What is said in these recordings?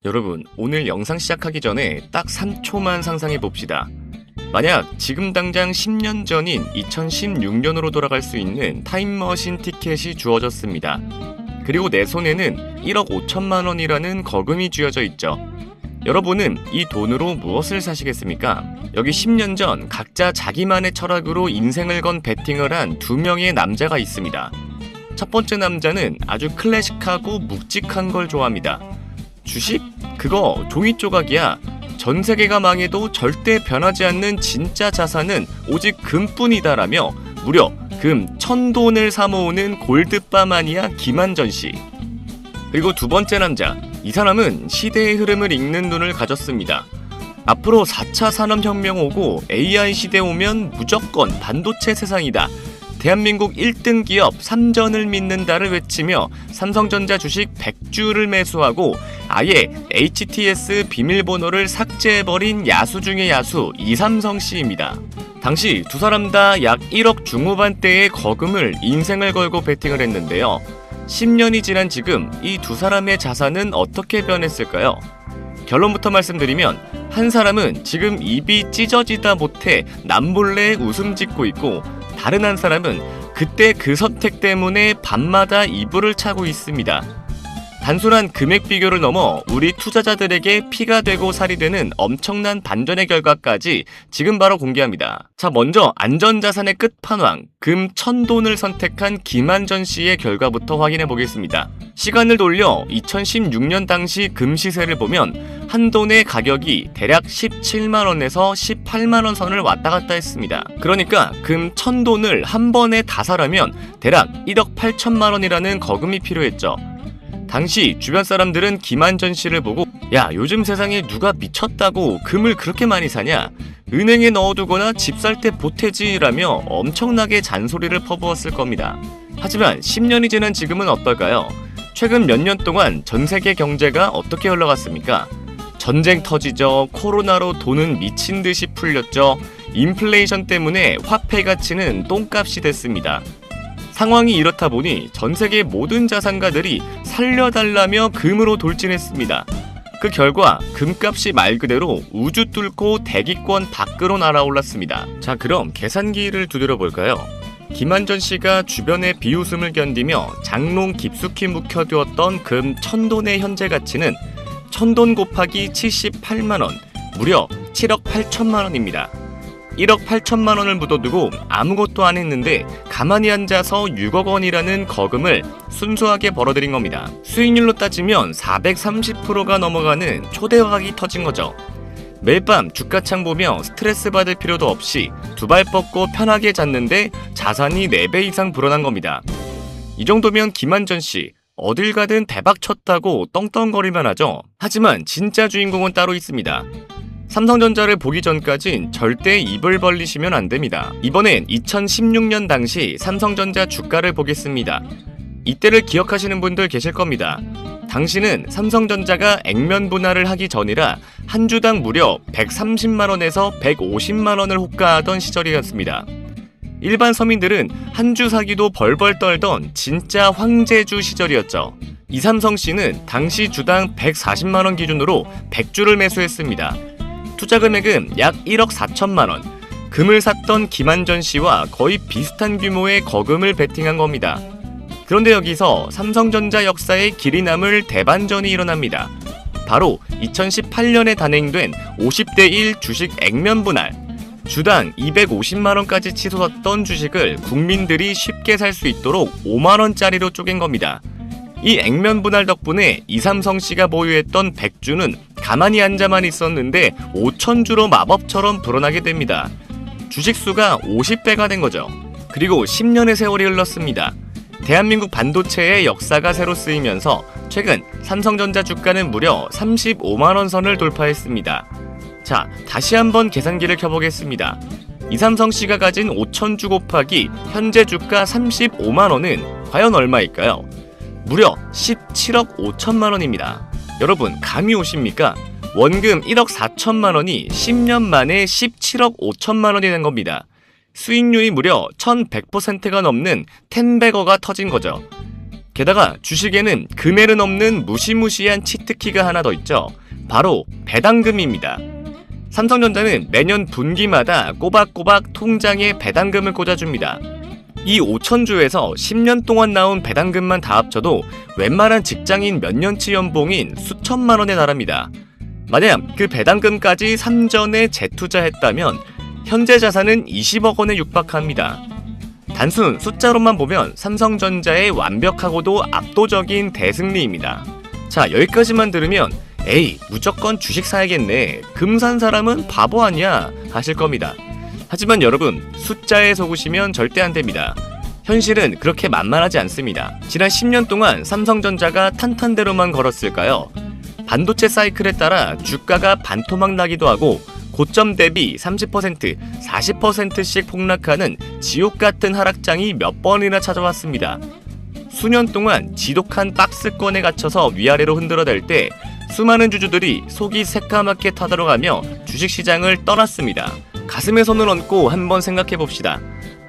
여러분, 오늘 영상 시작하기 전에 딱 3초만 상상해 봅시다. 만약 지금 당장 10년 전인 2016년으로 돌아갈 수 있는 타임머신 티켓이 주어졌습니다. 그리고 내 손에는 1억 5천만 원이라는 거금이 쥐어져 있죠. 여러분은 이 돈으로 무엇을 사시겠습니까? 여기 10년 전 각자 자기만의 철학으로 인생을 건 베팅을 한 두 명의 남자가 있습니다. 첫 번째 남자는 아주 클래식하고 묵직한 걸 좋아합니다. 주식? 그거 종이 조각이야. 전 세계가 망해도 절대 변하지 않는 진짜 자산은 오직 금뿐이다라며 무려 금 1000돈을 사모으는 골드바 마니아 김한전 씨. 그리고 두 번째 남자, 이 사람은 시대의 흐름을 읽는 눈을 가졌습니다. 앞으로 4차 산업혁명 오고 AI 시대 오면 무조건 반도체 세상이다. 대한민국 1등 기업 삼전을 믿는다를 외치며 삼성전자 주식 100주를 매수하고 아예 HTS 비밀번호를 삭제해버린 야수 중의 야수 이삼성 씨입니다. 당시 두 사람 다 약 1억 중후반대의 거금을 인생을 걸고 베팅을 했는데요. 10년이 지난 지금 이 두 사람의 자산은 어떻게 변했을까요? 결론부터 말씀드리면 한 사람은 지금 입이 찢어지다 못해 남몰래 웃음 짓고 있고 다른 한 사람은 그때 그 선택 때문에 밤마다 이불을 차고 있습니다. 단순한 금액 비교를 넘어 우리 투자자들에게 피가 되고 살이 되는 엄청난 반전의 결과까지 지금 바로 공개합니다. 자, 먼저 안전자산의 끝판왕, 금 1000돈을 선택한 김한전 씨의 결과부터 확인해 보겠습니다. 시간을 돌려 2016년 당시 금 시세를 보면 한 돈의 가격이 대략 17만원에서 18만원 선을 왔다 갔다 했습니다. 그러니까 금 1000돈을 한 번에 다 사려면 대략 1억 8천만원이라는 거금이 필요했죠. 당시 주변 사람들은 김한전 씨를 보고 야, 요즘 세상에 누가 미쳤다고 금을 그렇게 많이 사냐? 은행에 넣어두거나 집 살 때 보태지라며 엄청나게 잔소리를 퍼부었을 겁니다. 하지만 10년이 지난 지금은 어떨까요? 최근 몇 년 동안 전 세계 경제가 어떻게 흘러갔습니까? 전쟁 터지죠. 코로나로 돈은 미친 듯이 풀렸죠. 인플레이션 때문에 화폐 가치는 똥값이 됐습니다. 상황이 이렇다 보니 전 세계 모든 자산가들이 살려달라며 금으로 돌진했습니다. 그 결과 금값이 말 그대로 우주 뚫고 대기권 밖으로 날아올랐습니다. 자, 그럼 계산기를 두드려 볼까요? 김한전 씨가 주변의 비웃음을 견디며 장롱 깊숙이 묵혀두었던 금 1000돈의 현재 가치는 1000돈 곱하기 78만원, 무려 7억 8천만원입니다. 1억 8천만 원을 묻어두고 아무것도 안 했는데 가만히 앉아서 6억 원이라는 거금을 순수하게 벌어들인 겁니다. 수익률로 따지면 430%가 넘어가는 초대박이 터진 거죠. 매일 밤 주가창 보며 스트레스 받을 필요도 없이 두 발 뻗고 편하게 잤는데 자산이 4배 이상 불어난 겁니다. 이 정도면 김한전 씨 어딜 가든 대박 쳤다고 떵떵거리만 하죠. 하지만 진짜 주인공은 따로 있습니다. 삼성전자를 보기 전까진 절대 입을 벌리시면 안 됩니다. 이번엔 2016년 당시 삼성전자 주가를 보겠습니다. 이때를 기억하시는 분들 계실 겁니다. 당시는 삼성전자가 액면 분할을 하기 전이라 한 주당 무려 130만원에서 150만원을 호가하던 시절이었습니다. 일반 서민들은 한 주 사기도 벌벌 떨던 진짜 황제주 시절이었죠. 이삼성 씨는 당시 주당 140만원 기준으로 100주를 매수했습니다. 투자 금액은 약 1억 4천만원, 금을 샀던 김한전 씨와 거의 비슷한 규모의 거금을 베팅한 겁니다. 그런데 여기서 삼성전자 역사에 길이 남을 대반전이 일어납니다. 바로 2018년에 단행된 50대 1 주식 액면 분할. 주당 250만원까지 치솟았던 주식을 국민들이 쉽게 살 수 있도록 5만원짜리로 쪼갠 겁니다. 이 액면 분할 덕분에 이삼성 씨가 보유했던 100주는 가만히 앉아만 있었는데 5000주로 마법처럼 불어나게 됩니다. 주식수가 50배가 된 거죠. 그리고 10년의 세월이 흘렀습니다. 대한민국 반도체의 역사가 새로 쓰이면서 최근 삼성전자 주가는 무려 35만원 선을 돌파했습니다. 자, 다시 한번 계산기를 켜보겠습니다. 이삼성 씨가 가진 5000주 곱하기 현재 주가 35만원은 과연 얼마일까요? 무려 17억 5천만원입니다. 여러분, 감이 오십니까? 원금 1억 4천만원이 10년 만에 17억 5천만원이 된 겁니다. 수익률이 무려 1100%가 넘는 텐베거가 터진 거죠. 게다가 주식에는 금액은 없는 무시무시한 치트키가 하나 더 있죠. 바로 배당금입니다. 삼성전자는 매년 분기마다 꼬박꼬박 통장에 배당금을 꽂아줍니다. 이 5천주에서 10년 동안 나온 배당금만 다 합쳐도 웬만한 직장인 몇 년치 연봉인 수천만 원에 달합니다. 만약 그 배당금까지 3전에 재투자했다면 현재 자산은 20억 원에 육박합니다. 단순 숫자로만 보면 삼성전자의 완벽하고도 압도적인 대승리입니다. 자, 여기까지만 들으면 에이, 무조건 주식 사야겠네, 금 산 사람은 바보 아니야 하실 겁니다. 하지만 여러분, 숫자에 속으시면 절대 안 됩니다. 현실은 그렇게 만만하지 않습니다. 지난 10년 동안 삼성전자가 탄탄대로만 걸었을까요? 반도체 사이클에 따라 주가가 반토막 나기도 하고 고점 대비 30%, 40%씩 폭락하는 지옥 같은 하락장이 몇 번이나 찾아왔습니다. 수년 동안 지독한 박스권에 갇혀서 위아래로 흔들어댈 때 수많은 주주들이 속이 새까맣게 타들어가며 주식시장을 떠났습니다. 가슴에 손을 얹고 한번 생각해봅시다.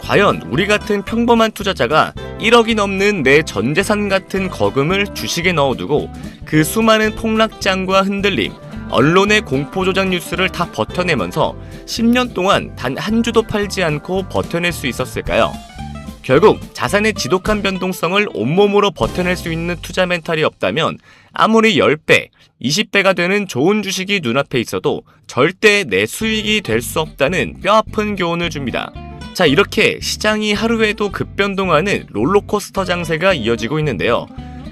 과연 우리 같은 평범한 투자자가 1억이 넘는 내 전재산 같은 거금을 주식에 넣어두고 그 수많은 폭락장과 흔들림, 언론의 공포조작 뉴스를 다 버텨내면서 10년 동안 단 한 주도 팔지 않고 버텨낼 수 있었을까요? 결국 자산의 지독한 변동성을 온몸으로 버텨낼 수 있는 투자 멘탈이 없다면 아무리 10배, 20배가 되는 좋은 주식이 눈앞에 있어도 절대 내 수익이 될 수 없다는 뼈아픈 교훈을 줍니다. 자, 이렇게 시장이 하루에도 급변동하는 롤러코스터 장세가 이어지고 있는데요.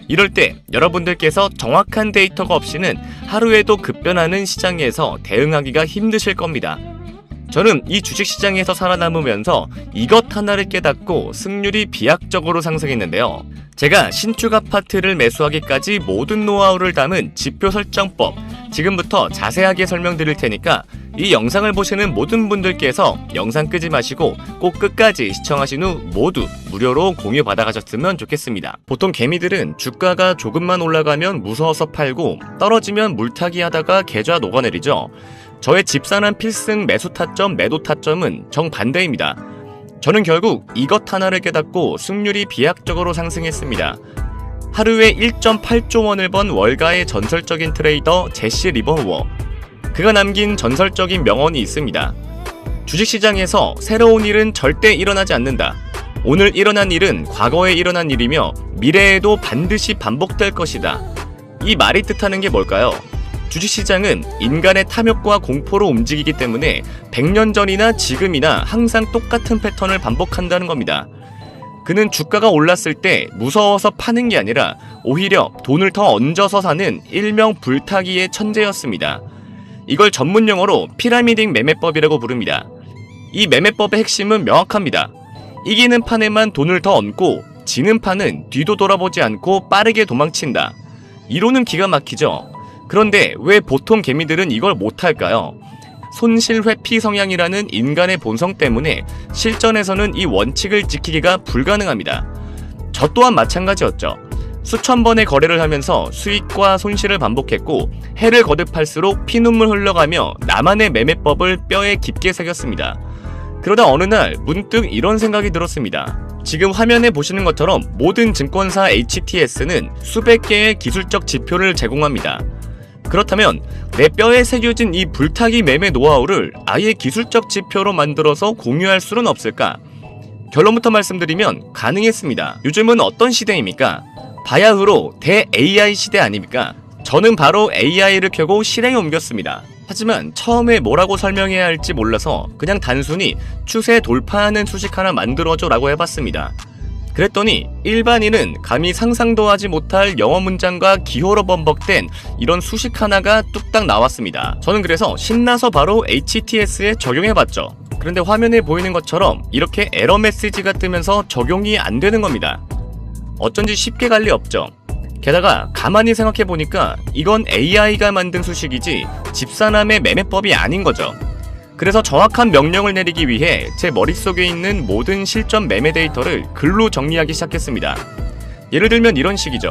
이럴 때 여러분들께서 정확한 데이터가 없이는 하루에도 급변하는 시장에서 대응하기가 힘드실 겁니다. 저는 이 주식시장에서 살아남으면서 이것 하나를 깨닫고 승률이 비약적으로 상승했는데요. 제가 신축 아파트를 매수하기까지 모든 노하우를 담은 지표 설정법, 지금부터 자세하게 설명드릴 테니까 이 영상을 보시는 모든 분들께서 영상 끄지 마시고 꼭 끝까지 시청하신 후 모두 무료로 공유 받아가셨으면 좋겠습니다. 보통 개미들은 주가가 조금만 올라가면 무서워서 팔고 떨어지면 물타기 하다가 계좌 녹아내리죠. 저의 집사람 필승 매수 타점, 매도 타점은 정반대입니다. 저는 결국 이것 하나를 깨닫고 승률이 비약적으로 상승했습니다. 하루에 1.8조 원을 번 월가의 전설적인 트레이더 제시 리버워. 그가 남긴 전설적인 명언이 있습니다. 주식시장에서 새로운 일은 절대 일어나지 않는다. 오늘 일어난 일은 과거에 일어난 일이며 미래에도 반드시 반복될 것이다. 이 말이 뜻하는 게 뭘까요? 주식시장은 인간의 탐욕과 공포로 움직이기 때문에 100년 전이나 지금이나 항상 똑같은 패턴을 반복한다는 겁니다. 그는 주가가 올랐을 때 무서워서 파는 게 아니라 오히려 돈을 더 얹어서 사는 일명 불타기의 천재였습니다. 이걸 전문용어로 피라미딩 매매법이라고 부릅니다. 이 매매법의 핵심은 명확합니다. 이기는 판에만 돈을 더 얹고 지는 판은 뒤도 돌아보지 않고 빠르게 도망친다. 이론은 기가 막히죠. 그런데 왜 보통 개미들은 이걸 못할까요? 손실 회피 성향이라는 인간의 본성 때문에 실전에서는 이 원칙을 지키기가 불가능합니다. 저 또한 마찬가지였죠. 수천 번의 거래를 하면서 수익과 손실을 반복했고 해를 거듭할수록 피눈물 흘러가며 나만의 매매법을 뼈에 깊게 새겼습니다. 그러다 어느 날 문득 이런 생각이 들었습니다. 지금 화면에 보시는 것처럼 모든 증권사 HTS는 수백 개의 기술적 지표를 제공합니다. 그렇다면 내 뼈에 새겨진 이 불타기 매매 노하우를 아예 기술적 지표로 만들어서 공유할 수는 없을까? 결론부터 말씀드리면 가능했습니다. 요즘은 어떤 시대입니까? 바야흐로 대-AI 시대 아닙니까? 저는 바로 AI를 켜고 실행에 옮겼습니다. 하지만 처음에 뭐라고 설명해야 할지 몰라서 그냥 단순히 추세 돌파하는 수식 하나 만들어줘 라고 해봤습니다. 그랬더니 일반인은 감히 상상도 하지 못할 영어 문장과 기호로 범벅된 이런 수식 하나가 뚝딱 나왔습니다. 저는 그래서 신나서 바로 HTS에 적용해봤죠. 그런데 화면에 보이는 것처럼 이렇게 에러 메시지가 뜨면서 적용이 안 되는 겁니다. 어쩐지 쉽게 갈 리 없죠. 게다가 가만히 생각해보니까 이건 AI가 만든 수식이지 집사남의 매매법이 아닌 거죠. 그래서 정확한 명령을 내리기 위해 제 머릿속에 있는 모든 실전 매매 데이터를 글로 정리하기 시작했습니다. 예를 들면 이런 식이죠.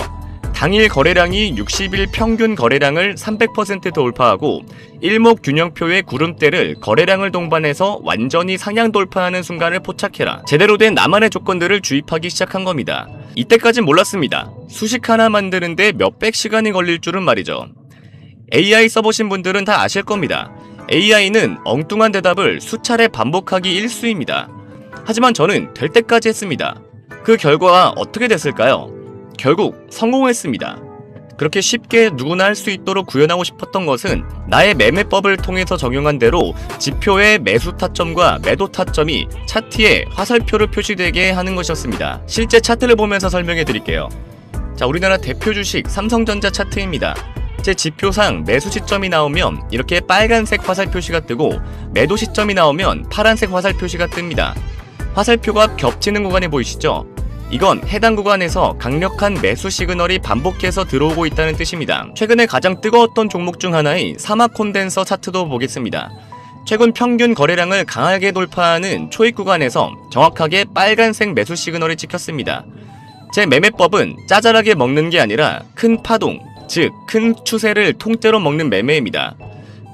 당일 거래량이 60일 평균 거래량을 300% 돌파하고 일목균형표의 구름대를 거래량을 동반해서 완전히 상향 돌파하는 순간을 포착해라. 제대로 된 나만의 조건들을 주입하기 시작한 겁니다. 이때까진 몰랐습니다. 수식 하나 만드는데 몇백 시간이 걸릴 줄은 말이죠. AI 써보신 분들은 다 아실 겁니다. AI는 엉뚱한 대답을 수차례 반복하기 일쑤입니다. 하지만 저는 될 때까지 했습니다. 그 결과가 어떻게 됐을까요? 결국 성공했습니다. 그렇게 쉽게 누구나 할 수 있도록 구현하고 싶었던 것은 나의 매매법을 통해서 적용한 대로 지표의 매수 타점과 매도 타점이 차트에 화살표로 표시되게 하는 것이었습니다. 실제 차트를 보면서 설명해 드릴게요. 자, 우리나라 대표 주식 삼성전자 차트입니다. 제 지표상 매수 시점이 나오면 이렇게 빨간색 화살 표시가 뜨고 매도 시점이 나오면 파란색 화살 표시가 뜹니다. 화살표가 겹치는 구간이 보이시죠? 이건 해당 구간에서 강력한 매수 시그널이 반복해서 들어오고 있다는 뜻입니다. 최근에 가장 뜨거웠던 종목 중 하나인 사막 콘덴서 차트도 보겠습니다. 최근 평균 거래량을 강하게 돌파하는 초입 구간에서 정확하게 빨간색 매수 시그널이 찍혔습니다. 제 매매법은 짜잘하게 먹는 게 아니라 큰 파동, 즉 큰 추세를 통째로 먹는 매매입니다.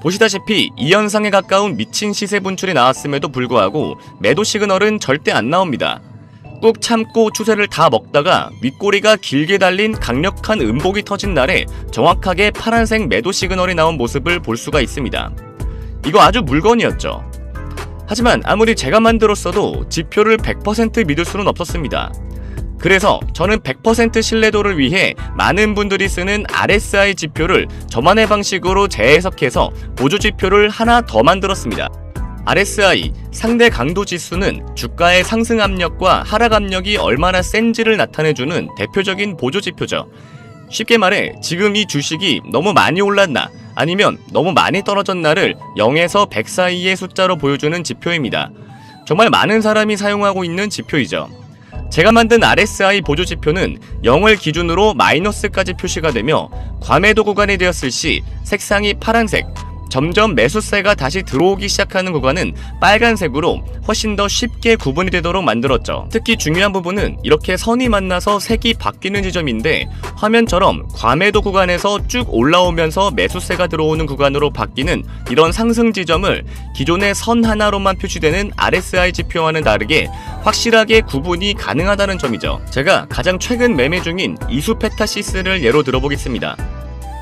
보시다시피 이 현상에 가까운 미친 시세 분출이 나왔음에도 불구하고 매도 시그널은 절대 안 나옵니다. 꾹 참고 추세를 다 먹다가 윗꼬리가 길게 달린 강력한 음복이 터진 날에 정확하게 파란색 매도 시그널이 나온 모습을 볼 수가 있습니다. 이거 아주 물건이었죠. 하지만 아무리 제가 만들었어도 지표를 100% 믿을 수는 없었습니다. 그래서 저는 100% 신뢰도를 위해 많은 분들이 쓰는 RSI 지표를 저만의 방식으로 재해석해서 보조 지표를 하나 더 만들었습니다. RSI, 상대 강도 지수는 주가의 상승 압력과 하락 압력이 얼마나 센지를 나타내주는 대표적인 보조 지표죠. 쉽게 말해 지금 이 주식이 너무 많이 올랐나 아니면 너무 많이 떨어졌나를 0에서 100 사이의 숫자로 보여주는 지표입니다. 정말 많은 사람이 사용하고 있는 지표이죠. 제가 만든 RSI 보조 지표는 0을 기준으로 마이너스까지 표시가 되며 과매도 구간이 되었을 시 색상이 파란색, 점점 매수세가 다시 들어오기 시작하는 구간은 빨간색으로 훨씬 더 쉽게 구분이 되도록 만들었죠. 특히 중요한 부분은 이렇게 선이 만나서 색이 바뀌는 지점인데 화면처럼 과매도 구간에서 쭉 올라오면서 매수세가 들어오는 구간으로 바뀌는 이런 상승 지점을 기존의 선 하나로만 표시되는 RSI 지표와는 다르게 확실하게 구분이 가능하다는 점이죠. 제가 가장 최근 매매 중인 이수페타시스를 예로 들어보겠습니다.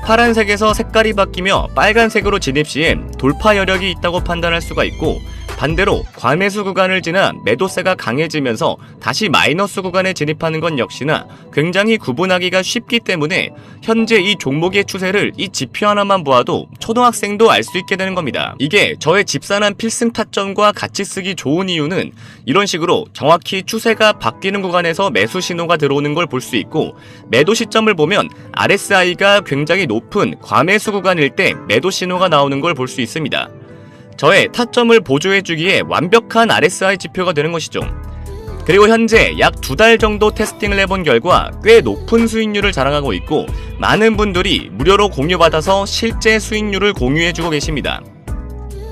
파란색에서 색깔이 바뀌며 빨간색으로 진입 시에 돌파 여력이 있다고 판단할 수가 있고, 반대로 과매수 구간을 지나 매도세가 강해지면서 다시 마이너스 구간에 진입하는 건 역시나 굉장히 구분하기가 쉽기 때문에 현재 이 종목의 추세를 이 지표 하나만 보아도 초등학생도 알 수 있게 되는 겁니다. 이게 저의 집산한 필승 타점과 같이 쓰기 좋은 이유는 이런 식으로 정확히 추세가 바뀌는 구간에서 매수 신호가 들어오는 걸 볼 수 있고, 매도 시점을 보면 RSI가 굉장히 높은 과매수 구간일 때 매도 신호가 나오는 걸 볼 수 있습니다. 저의 타점을 보조해주기에 완벽한 RSI 지표가 되는 것이죠. 그리고 현재 약 2달 정도 테스팅을 해본 결과 꽤 높은 수익률을 자랑하고 있고, 많은 분들이 무료로 공유받아서 실제 수익률을 공유해주고 계십니다.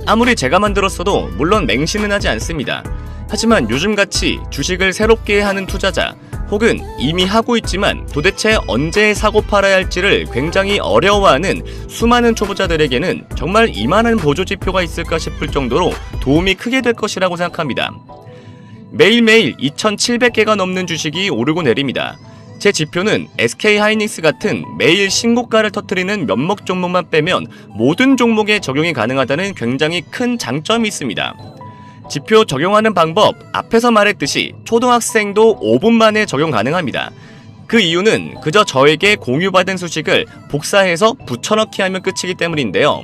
아무리 제가 만들었어도 물론 맹신은 하지 않습니다. 하지만 요즘같이 주식을 새롭게 하는 투자자, 혹은 이미 하고 있지만 도대체 언제 사고 팔아야 할지를 굉장히 어려워하는 수많은 초보자들에게는 정말 이만한 보조지표가 있을까 싶을 정도로 도움이 크게 될 것이라고 생각합니다. 매일매일 2,700개가 넘는 주식이 오르고 내립니다. 제 지표는 SK하이닉스 같은 매일 신고가를 터뜨리는 몇몇 종목만 빼면 모든 종목에 적용이 가능하다는 굉장히 큰 장점이 있습니다. 지표 적용하는 방법, 앞에서 말했듯이 초등학생도 5분 만에 적용 가능합니다. 그 이유는 그저 저에게 공유받은 수식을 복사해서 붙여넣기 하면 끝이기 때문인데요.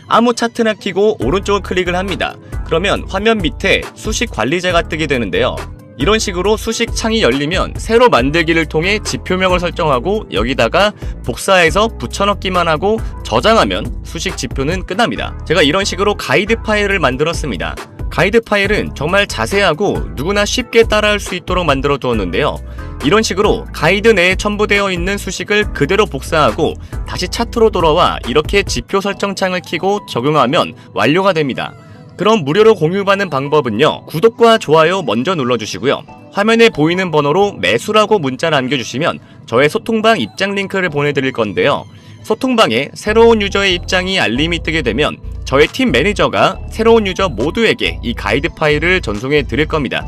아무 차트나 켜고 오른쪽을 클릭을 합니다. 그러면 화면 밑에 수식 관리자가 뜨게 되는데요. 이런 식으로 수식 창이 열리면 새로 만들기를 통해 지표명을 설정하고 여기다가 복사해서 붙여넣기만 하고 저장하면 수식 지표는 끝납니다. 제가 이런 식으로 가이드 파일을 만들었습니다. 가이드 파일은 정말 자세하고 누구나 쉽게 따라할 수 있도록 만들어 두었는데요. 이런 식으로 가이드 내에 첨부되어 있는 수식을 그대로 복사하고 다시 차트로 돌아와 이렇게 지표 설정 창을 켜고 적용하면 완료가 됩니다. 그럼 무료로 공유받는 방법은요, 구독과 좋아요 먼저 눌러주시고요, 화면에 보이는 번호로 매수라고 문자 남겨주시면 저의 소통방 입장 링크를 보내드릴 건데요. 소통방에 새로운 유저의 입장이 알림이 뜨게 되면 저의 팀 매니저가 새로운 유저 모두에게 이 가이드 파일을 전송해 드릴 겁니다.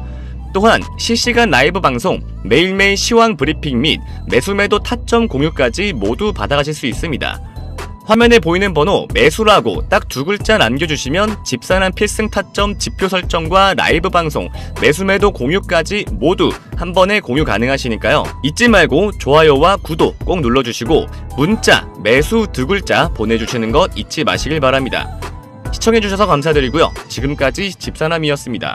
또한 실시간 라이브 방송, 매일매일 시황 브리핑 및 매수매도 타점 공유까지 모두 받아가실 수 있습니다. 화면에 보이는 번호 매수라고 딱 2글자 남겨주시면 집산한 필승 타점 지표 설정과 라이브 방송, 매수매도 공유까지 모두 한 번에 공유 가능하시니까요. 잊지 말고 좋아요와 구독 꼭 눌러주시고 문자 매수 2글자 보내주시는 것 잊지 마시길 바랍니다. 시청해주셔서 감사드리고요. 지금까지 집사남이었습니다.